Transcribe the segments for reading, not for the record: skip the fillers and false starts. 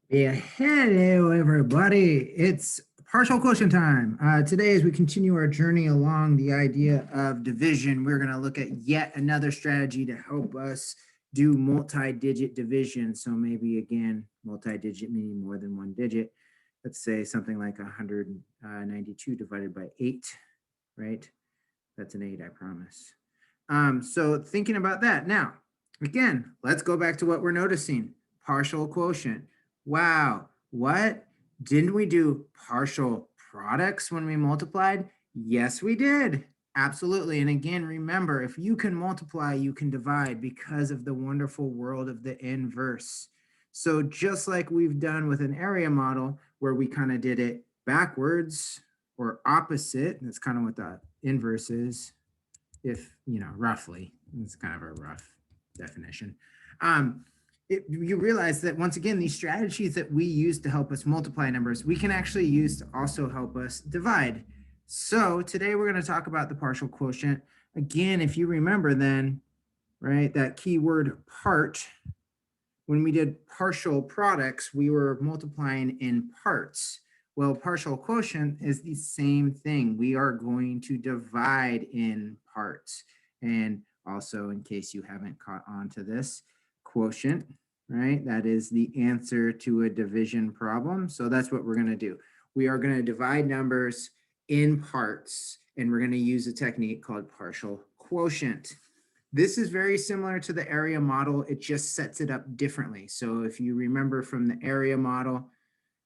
Yeah, hello everybody. It's partial quotient time. Today, as we continue our journey along the idea of division, we're going to look at yet another strategy to help us do multi-digit division. So maybe again, multi-digit meaning more than one digit. Let's say something like 192 divided by 8, right? That's an 8, I promise. So thinking about that now, again, let's go back to what we're noticing. Partial quotient. Wow, what? Didn't we do partial products when we multiplied? Yes, we did. Absolutely. And again, remember, if you can multiply, you can divide because of the wonderful world of the inverse. So just like we've done with an area model where we kind of did it backwards or opposite, that's kind of what the inverse is, if roughly. It's kind of a rough definition. You realize that once again, these strategies that we use to help us multiply numbers, we can actually use to also help us divide. So today we're going to talk about the partial quotient. Again, if you remember then, right, that keyword part, when we did partial products, we were multiplying in parts. Well, partial quotient is the same thing. We are going to divide in parts. And also, in case you haven't caught on to this, quotient, right? That is the answer to a division problem. So that's what we're going to do. We are going to divide numbers in parts, and we're going to use a technique called partial quotient. This is very similar to the area model. It just sets it up differently. So if you remember from the area model,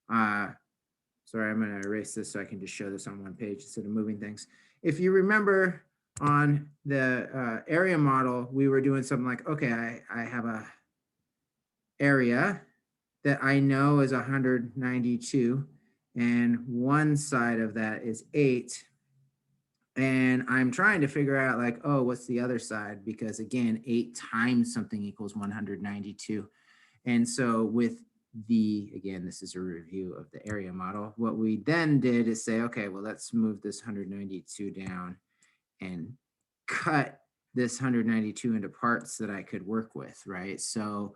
sorry, I'm going to erase this so I can just show this on one page instead of moving things. If you remember on the area model, we were doing something like, okay, I have a area that I know is 192, and one side of that is 8. And I'm trying to figure out like, oh, what's the other side? Because again, 8 times something equals 192. And so with again, this is a review of the area model. What we then did is say, okay, well, let's move this 192 down and cut this 192 into parts that I could work with, right? So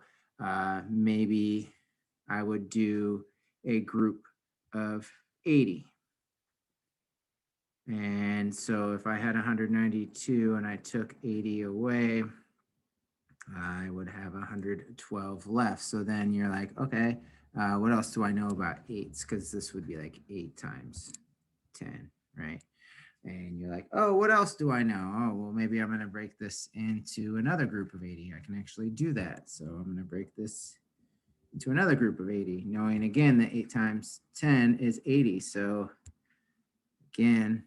maybe I would do a group of 80. And so if I had 192 and I took 80 away, I would have 112 left. So then you're like, okay, what else do I know about eights? Because this would be like 8 times 10, right? And you're like, oh, what else do I know? Oh, well, maybe I'm going to break this into another group of 80. I can actually do that. So I'm going to break this into another group of 80, knowing again that 8 times 10 is 80. So again,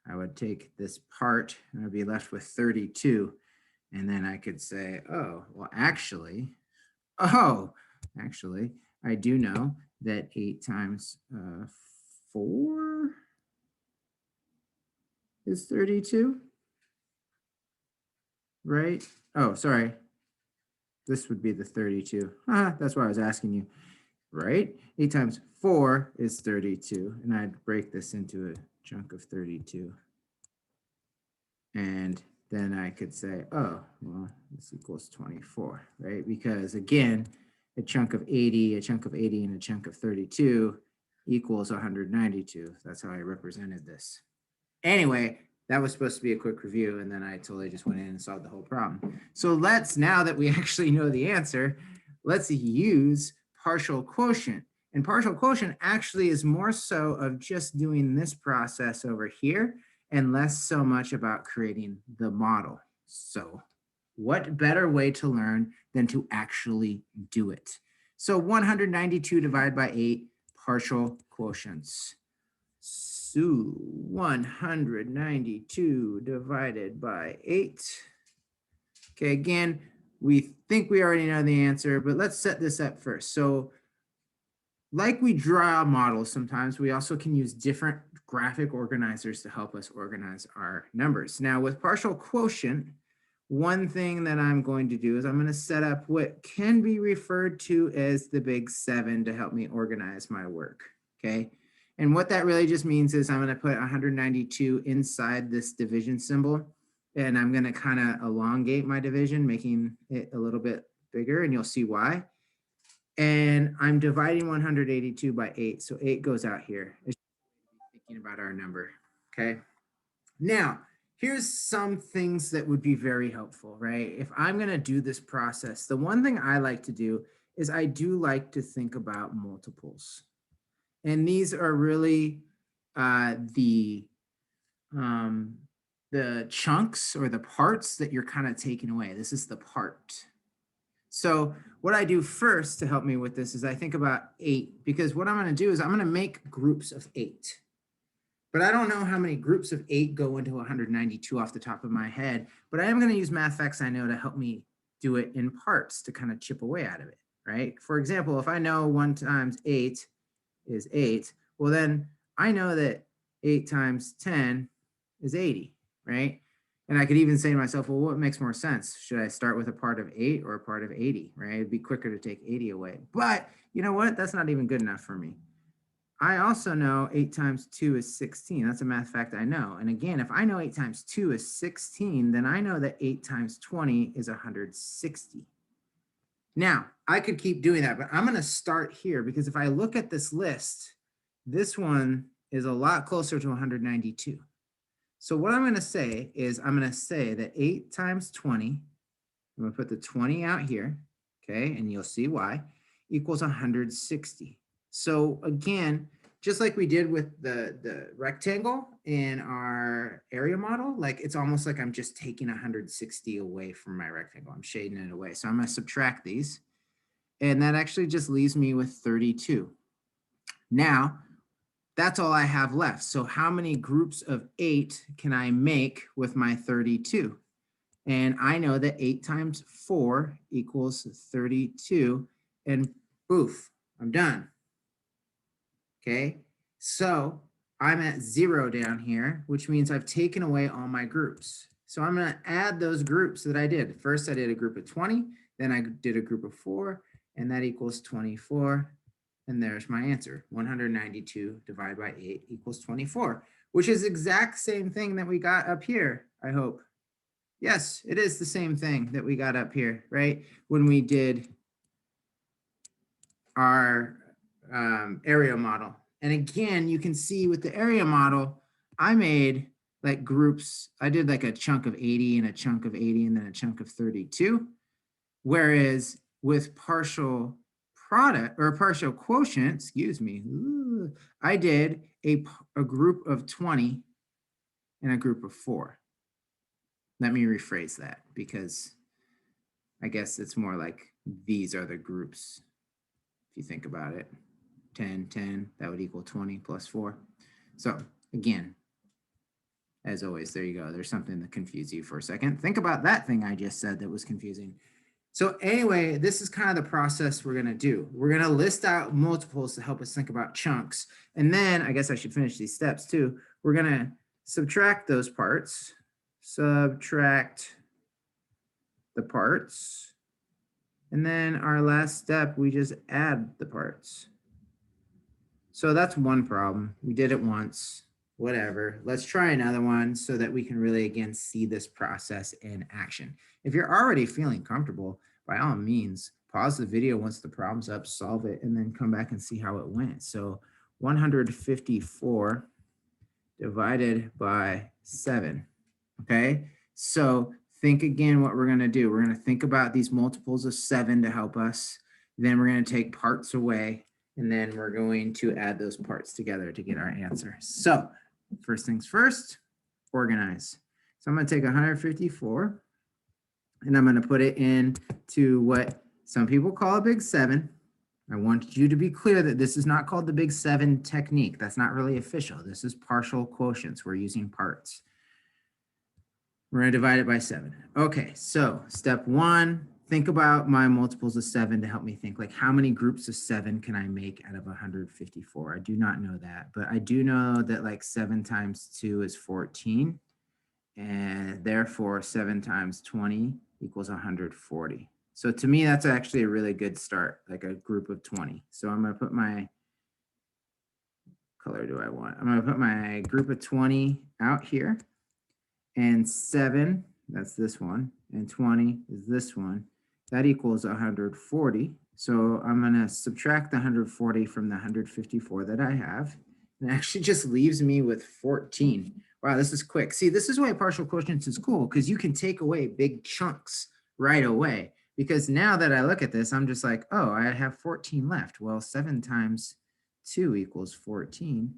I would take this part and I'd be left with 32. And then I could say, oh, well, actually, I do know that 8 times 4 is 32, right? Oh, sorry. This would be the 32. That's why I was asking you, right? 8 times 4 is 32. And I'd break this into a chunk of 32. And then I could say, oh, well, this equals 24, right? Because again, a chunk of 80, a chunk of 80, and a chunk of 32 equals 192. That's how I represented this. Anyway, that was supposed to be a quick review, and then I totally just went in and solved the whole problem. So now that we actually know the answer, let's use partial quotient. And partial quotient actually is more so of just doing this process over here and less so much about creating the model. So what better way to learn than to actually do it? So 192 divided by 8, partial quotients. So 192 divided by 8. Okay, again, we think we already know the answer, but let's set this up first. So like we draw models sometimes, we also can use different graphic organizers to help us organize our numbers. Now with partial quotient, one thing that I'm going to do is I'm going to set up what can be referred to as the big 7 to help me organize my work, okay? And what that really just means is I'm going to put 192 inside this division symbol, and I'm going to kind of elongate my division, making it a little bit bigger, and you'll see why. And I'm dividing 182 by 8. So 8 goes out here. It's thinking about our number. Okay. Now, here's some things that would be very helpful, right? If I'm going to do this process, the one thing I like to do is I do like to think about multiples. And these are really the chunks or the parts that you're kind of taking away. This is the part. So what I do first to help me with this is I think about 8, because what I'm going to do is I'm going to make groups of 8. But I don't know how many groups of 8 go into 192 off the top of my head, but I am going to use math facts I know to help me do it in parts to kind of chip away out of it, right? For example, if I know 1 times 8 is 8, well then I know that 8 times 10 is 80, right? And I could even say to myself, well, what makes more sense? Should I start with a part of 8 or a part of 80, right? It'd be quicker to take 80 away. But you know what? That's not even good enough for me. I also know 8 times 2 is 16. That's a math fact I know. And again, if I know 8 times 2 is 16, then I know that 8 times 20 is 160. Now, I could keep doing that, but I'm going to start here because if I look at this list, this one is a lot closer to 192. So what I'm going to say is I'm going to say that 8 times 20, I'm going to put the 20 out here, okay, and you'll see why, equals 160. So again, just like we did with the rectangle in our area model, like it's almost like I'm just taking 160 away from my rectangle. I'm shading it away. So I'm going to subtract these. And that actually just leaves me with 32. Now, that's all I have left. So how many groups of 8 can I make with my 32? And I know that 8 times 4 equals 32. And poof, I'm done. Okay, so I'm at 0 down here, which means I've taken away all my groups. So I'm going to add those groups that I did. First, I did a group of 20, then I did a group of 4, and that equals 24. And there's my answer. 192 divided by 8 equals 24, which is the exact same thing that we got up here, I hope. Yes, it is the same thing that we got up here, right? When we did our area model. And again, you can see with the area model, I made like groups. I did like a chunk of 80 and a chunk of 80 and then a chunk of 32. Whereas with partial product or partial quotient, excuse me, I did a group of 20 and a group of 4. Let me rephrase that because I guess it's more like these are the groups. If you think about it, 10, 10, that would equal 20 plus 4. So again, as always, there you go. There's something that confused you for a second. Think about that thing I just said that was confusing. So anyway, this is kind of the process we're going to do. We're going to list out multiples to help us think about chunks. And then I guess I should finish these steps too. We're going to subtract those parts, subtract the parts. And then our last step, we just add the parts. So that's one problem. We did it once, whatever. Let's try another one so that we can really, again, see this process in action. If you're already feeling comfortable, by all means, pause the video once the problem's up, solve it, and then come back and see how it went. So 154 divided by 7, okay? So think again what we're going to do. We're going to think about these multiples of 7 to help us. Then we're going to take parts away, and then we're going to add those parts together to get our answer. So first things first, organize. So I'm going to take 154, and I'm going to put it into what some people call a big 7. I want you to be clear that this is not called the big 7 technique. That's not really official. This is partial quotients. We're using parts. We're going to divide it by 7. Okay, so step 1, think about my multiples of 7 to help me think, like, how many groups of 7 can I make out of 154? I do not know that, but I do know that like 7 times 2 is 14, and therefore 7 times 20 equals 140. So to me, that's actually a really good start, like a group of 20. So I'm going to put my color do I want? I'm going to put my group of 20 out here. And 7, that's this one, and 20 is this one. That equals 140. So I'm going to subtract the 140 from the 154 that I have. And it actually just leaves me with 14. Wow, this is quick. See, this is why partial quotients is cool, because you can take away big chunks right away. Because now that I look at this, I'm just like, oh, I have 14 left. Well, 7 times 2 equals 14.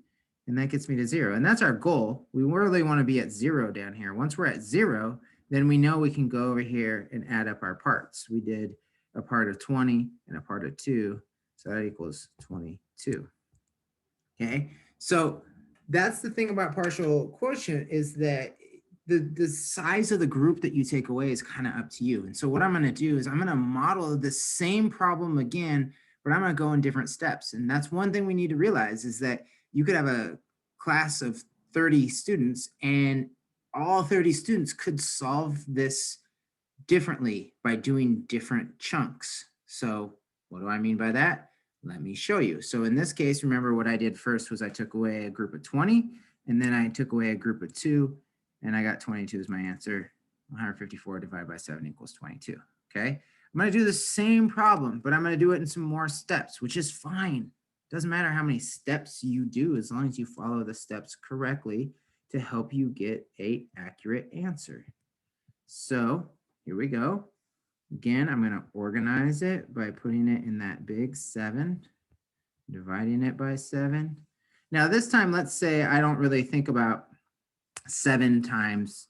And that gets me to 0. And that's our goal. We really want to be at 0 down here. Once we're at 0, then we know we can go over here and add up our parts. We did a part of 20 and a part of 2. So that equals 22. Okay, so that's the thing about partial quotient, is that the size of the group that you take away is kind of up to you. And so what I'm going to do is I'm going to model the same problem again, but I'm going to go in different steps. And that's one thing we need to realize, is that you could have a class of 30 students and all 30 students could solve this differently by doing different chunks. So what do I mean by that? Let me show you. So in this case, remember what I did first was I took away a group of 20, and then I took away a group of 2, and I got 22 as my answer. 154 divided by 7 equals 22. Okay, I'm going to do the same problem, but I'm going to do it in some more steps, which is fine. Doesn't matter how many steps you do, as long as you follow the steps correctly to help you get an accurate answer. So here we go. Again, I'm going to organize it by putting it in that big 7, dividing it by 7. Now this time, let's say I don't really think about 7 times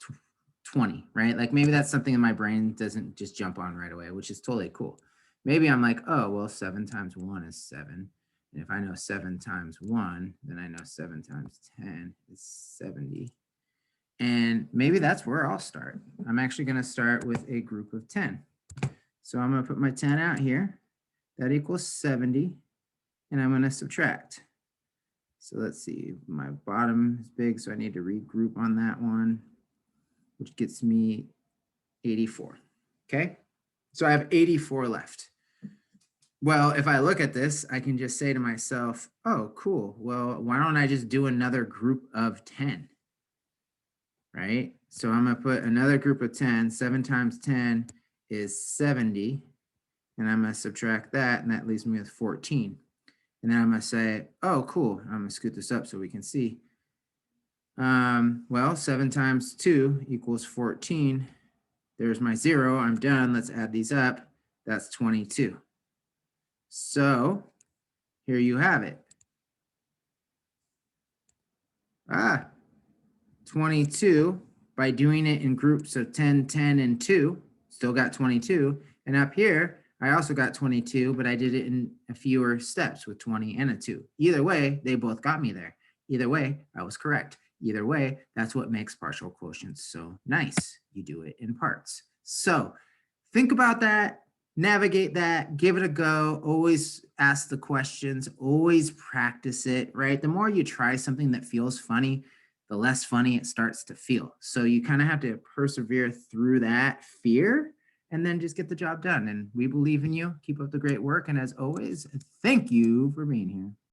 20, right? Like maybe that's something in my brain doesn't just jump on right away, which is totally cool. Maybe I'm like, oh, well, 7 times 1 is 7. And if I know 7 times 1, then I know 7 times 10 is 70. And maybe that's where I'll start. I'm actually going to start with a group of 10. So I'm going to put my 10 out here. That equals 70. And I'm going to subtract. So let's see. My bottom is big, so I need to regroup on that one, which gets me 84. Okay? So I have 84 left. Well, if I look at this, I can just say to myself, oh, cool. Well, why don't I just do another group of 10? Right? So I'm going to put another group of 10. 7 times 10 is 70. And I'm going to subtract that, and that leaves me with 14. And then I'm going to say, oh, cool. I'm going to scoot this up so we can see. Well, 7 times 2 equals 14. There's my 0. I'm done. Let's add these up. That's 22. So here you have it. 22 by doing it in groups of 10, 10, and 2, still got 22. And up here, I also got 22, but I did it in a fewer steps with 20 and a 2. Either way, they both got me there. Either way, I was correct. Either way, that's what makes partial quotients so nice. You do it in parts. So think about that. Navigate that, give it a go, always ask the questions, always practice it, right? The more you try something that feels funny, the less funny it starts to feel. So you kind of have to persevere through that fear and then just get the job done. And we believe in you. Keep up the great work. And as always, thank you for being here.